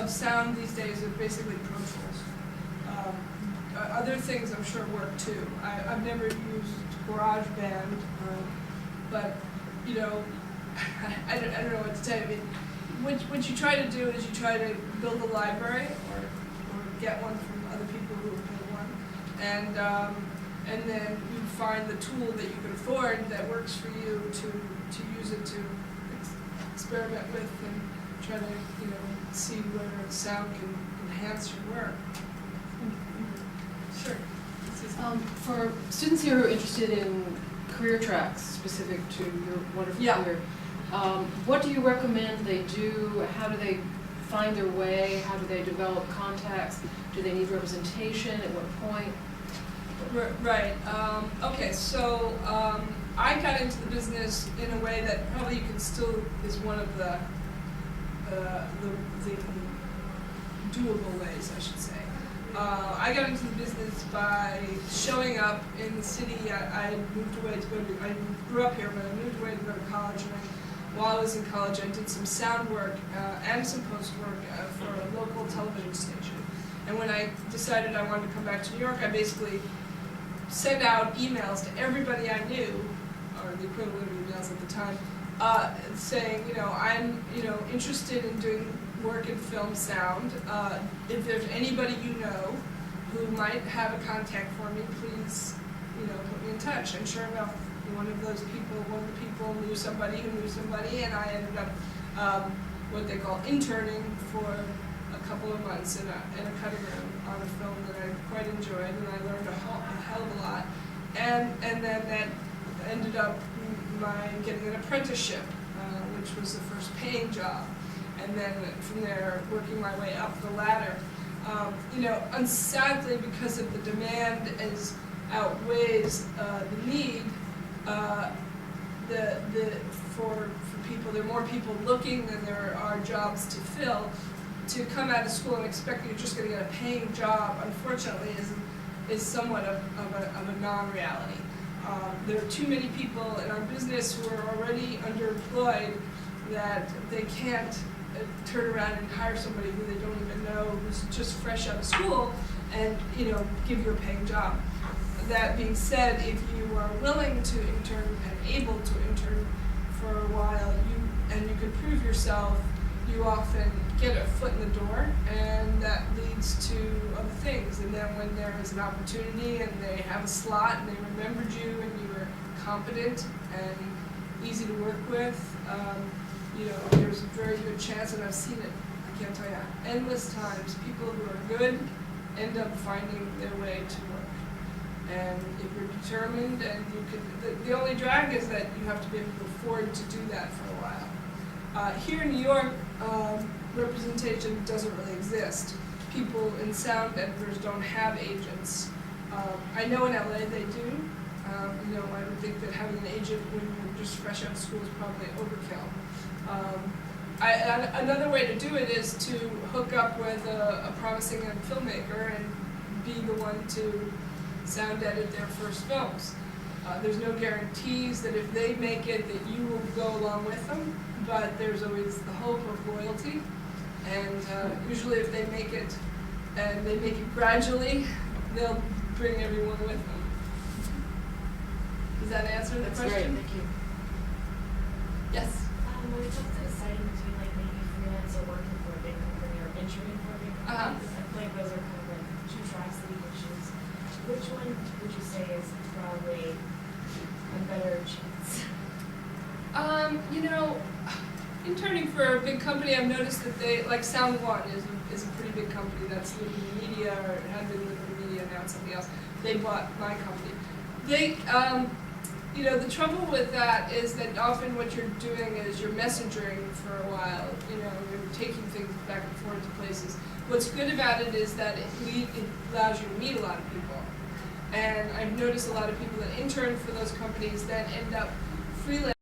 of sound these days is basically Pro Tools. Other things I'm sure work too. I've never used GarageBand, but you know, I don't know what to tell you. I mean, what you try to do is you try to build a library or get one from other people who have built one, and then you find the tool that you can afford that works for you to use it to experiment with and try to see whether sound can enhance your work. Sure. For students here who are interested in career tracks specific to your wonderful career, what do you recommend they do? How do they find their way? How do they develop contacts? Do they need representation? At what point? Right. Okay, so I got into the business in a way that probably you can still is one of the doable ways, I should say. I got into the business by showing up in the city. I moved away to go to, I grew up here, but I moved away to go to college. And while I was in college, I did some sound work and some post work for a local television station. And when I decided I wanted to come back to New York, I basically sent out emails to everybody I knew, or the equivalent of emails at the time, saying, I'm, interested in doing work in film sound. If there's anybody you know who might have a contact for me, please, put me in touch. And sure enough, one of the people knew somebody who knew somebody, and I ended up what they call interning for a couple of months in a cutting room on a film that I quite enjoyed, and I learned a hell of a lot. And then that ended up my getting an apprenticeship, which was the first paying job. And then from there, working my way up the ladder. Sadly, because of the demand outweighs the need, for people, there are more people looking than there are jobs to fill. To come out of school and expect you're just going to get a paying job, unfortunately, is somewhat of a non-reality. There are too many people in our business who are already underemployed that they can't turn around and hire somebody who they don't even know, who's just fresh out of school, and give you a paying job. That being said, if you are willing to intern and able to intern for a while, and you can prove yourself, you often get a foot in the door, and that leads to other things. And then when there is an opportunity and they have a slot and they remembered you and you were competent and easy to work with, there's a very good chance, and I've seen it, I can't tell you, endless times, people who are good end up finding their way to work. And if you're determined, and you can, the only drag is that you have to be able to afford to do that for a while. Here in New York, representation doesn't really exist. People in sound editors don't have agents. I know in LA they do. I would think that having an agent when you're just fresh out of school is probably overkill. Another way to do it is to hook up with a promising young filmmaker and be the one to sound edit their first films. There's no guarantees that if they make it that you will go along with them, but there's always the hope of loyalty. And usually if they make it, and they make it gradually, they'll bring everyone with them. Does that answer the question? That's great, thank you. Yes? When it comes to deciding between maybe freelance or working for a big company or interning for a big company, I feel like those are kind of two tracks that you can choose. Which one would you say is probably a better chance? Interning for a big company, I've noticed that they, like Sound One is a pretty big company that's Liberty Media, or it had been Liberty Media, now it's something else. They bought my company. They, the trouble with that is that often what you're doing is you're messengering for a while. You're taking things back and forth to places. What's good about it is that it allows you to meet a lot of people. And I've noticed a lot of people that intern for those companies then end up freelancing.